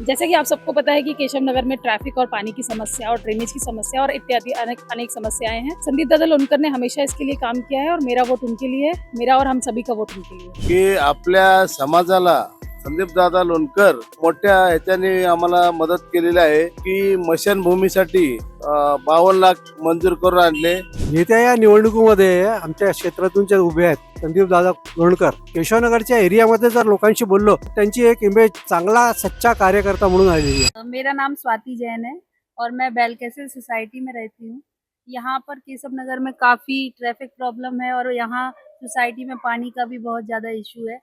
जैसे कि आप सबको पता है कि केशव नगर में ट्रैफिक और पानी की समस्या और ड्रेनेज की समस्या और इत्यादि अनेक अनेक समस्याएं हैं। संदीप दादा लोनकर ने हमेशा इसके लिए काम किया है और मेरा वोट उनके लिए है। मेरा और हम सभी का वोट उनके लिए है। की आपल्या समाजाला संदीपदादा लोणकर मोठ्या ह्याच्याने आम्हाला मदत केलेली आहे की मशानभूमीसाठी 52 लाख मंजूर करून आणले. येत्या या निवडणुकीमध्ये आमच्या क्षेत्रातून जे उभे आहेत संदीप दादा लोणकर, केशवनगरच्या एरियामध्ये जर लोकांशी बोललो त्यांची एक इमेज चांगला सच्चा कार्यकर्ता म्हणून आलेली आहे. मेरा नाम स्वाति जैन है और मैं बेलकेसल सोसाइटी में रहती हूँ। यहाँ पर केशव नगर में काफ़ी ट्रैफिक प्रॉब्लम है और यहाँ सोसाइटी में पानी का भी बहुत ज़्यादा इशू है।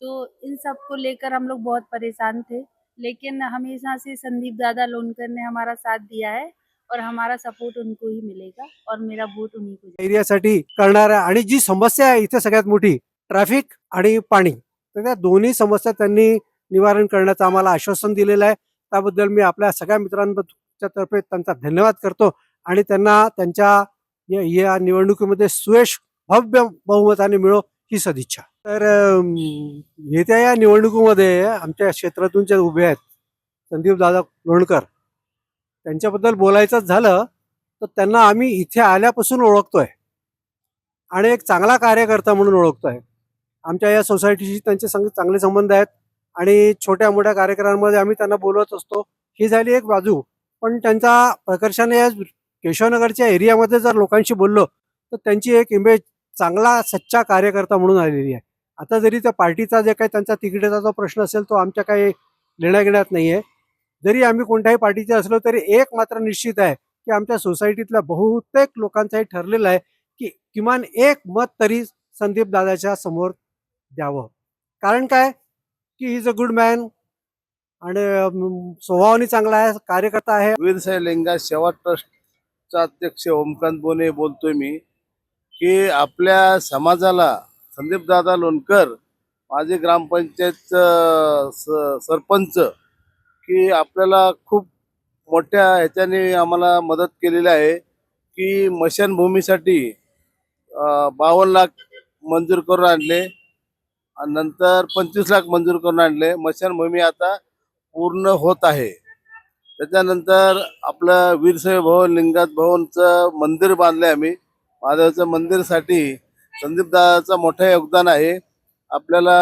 तो इन सब को लेकर हम लोग बहुत परेशान थे, लेकिन हमेशा से संदीप दादा लोनकर ने हमारा साथ दिया है और हमारा सपोर्ट उनको ही मिलेगा और मेरा वोट उन्हीं को जाएगा। एरियासाठी करणाऱ्या आणि जी समस्या आहे इथे सगळ्यात मोठी ट्रॅफिक आणि पाणी, तर त्या दोन्ही समस्या त्यांनी निवारण करण्याचं आम्हाला आश्वासन दिलेलं आहे. त्याबद्दल मी आपल्या सगळ्या मित्रांच्या तर्फे त्यांचा धन्यवाद करतो आणि त्यांना त्यांच्या या निवडणुकीमध्ये सुयश भव्य बहुमताने मिळो ही सदिच्छा. तर येत्या या निवडणुकीमध्ये आमच्या क्षेत्रातून जे उभे आहेत संदीप दादा लोणकर, त्यांच्याबद्दल बोलायचं झालं तर त्यांना आम्ही इथे आल्यापासून ओळखतोय आणि एक चांगला कार्यकर्ता म्हणून ओळखतोय. आमच्या या सोसायटीशी त्यांचे चांगले संबंध आहेत आणि छोट्या मोठ्या कार्यक्रमांमध्ये आम्ही त्यांना बोलवत असतो. ही झाली एक बाजू, पण त्यांचा प्रकर्षाने या केशवनगरच्या एरियामध्ये जर लोकांशी बोललो तर त्यांची एक इमेज चांगला सच्चा कार्यकर्ता म्हणून आलेली आहे. आता जरी त्या पार्टीचा जे काही त्यांचा तिकिटाचा जो प्रश्न असेल तो आमच्या काही लेण्याघेण्यात नाही आहे. जरी आम्ही कोणत्याही पार्टीचे असलो तरी एक मात्र निश्चित आहे की आमच्या सोसायटीतल्या बहुतेक लोकांचं हे ठरलेलं आहे की किमान एक मत तरी संदीप दादाच्या समोर द्यावं. कारण काय की he is a good man आणि स्वभावाने चांगला आहे, कार्यकर्ता आहे. वीरसाई लिंगायत सेवा ट्रस्टचा अध्यक्ष ओमकांत बोने बोलतोय मी की आपल्या समाजाला संदीपदादा लोणकर माझे ग्रामपंचायत सरपंच की आपल्याला खूप मोठ्या ह्याच्याने आम्हाला मदत केलेली आहे की मशानभूमीसाठी 52 लाख मंजूर करून आणले आणि नंतर 25 लाख मंजूर करून आणले. मशानभूमी आता पूर्ण होत आहे. त्याच्यानंतर आपलं वीरसाई भवन लिंगायत भवनचं मंदिर बांधले आम्ही. महादेवाचं मंदिरसाठी संदीपदादाचं मोठं योगदान आहे. आपल्याला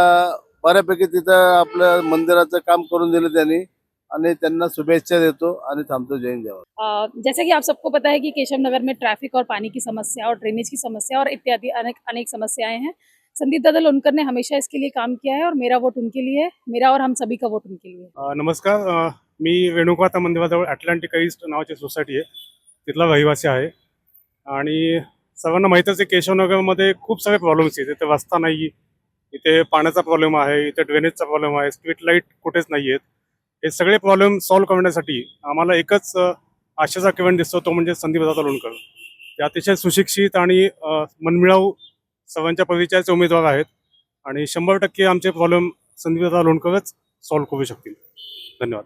बऱ्यापैकी तिथं आपलं मंदिराचं काम करून दिलं त्यांनी आणि त्यांना शुभेच्छा देतो आणि थांबतो. जय हिंद. जैसे कि आप सबको पता है कि केशव नगर में ट्रैफिक और पानी की समस्या और ड्रेनेज की समस्या और इत्यादि अनेक अनेक समस्याएं हैं। संदीप दादा लोनकर ने हमेशा इसके लिए काम किया है और मेरा वोट उनके लिए है। मेरा और हम सभी का वोट उनके लिए है। नमस्कार, मी रेणुकाता मंदिराजवळ अटलांटिक ईस्ट नावाची सोसायटी आहे, तिथला रहिवासी आहे. आणि सर्वांना माहीतच आहे केशवनगरमध्ये खूप सारे प्रॉब्लेम्स आहेत. इथे रस्ता नाही, इथे पाण्याचा प्रॉब्लेम आहे, इथे ड्रेनेजचा प्रॉब्लेम आहे, स्ट्रीट लाईट कुठेच नाही आहेत. हे सगळे प्रॉब्लेम सॉल्व्ह करण्यासाठी आम्हाला एकच आशेचा किरण दिसतो, तो म्हणजे संदीपदादा लोणकर. ते अतिशय सुशिक्षित आणि मनमिळावू सर्वांच्या परिचयाचे उमेदवार आहेत आणि 100% आमचे प्रॉब्लेम संदीपदादा लोणकरच सॉल्व्ह करू शकतील. धन्यवाद.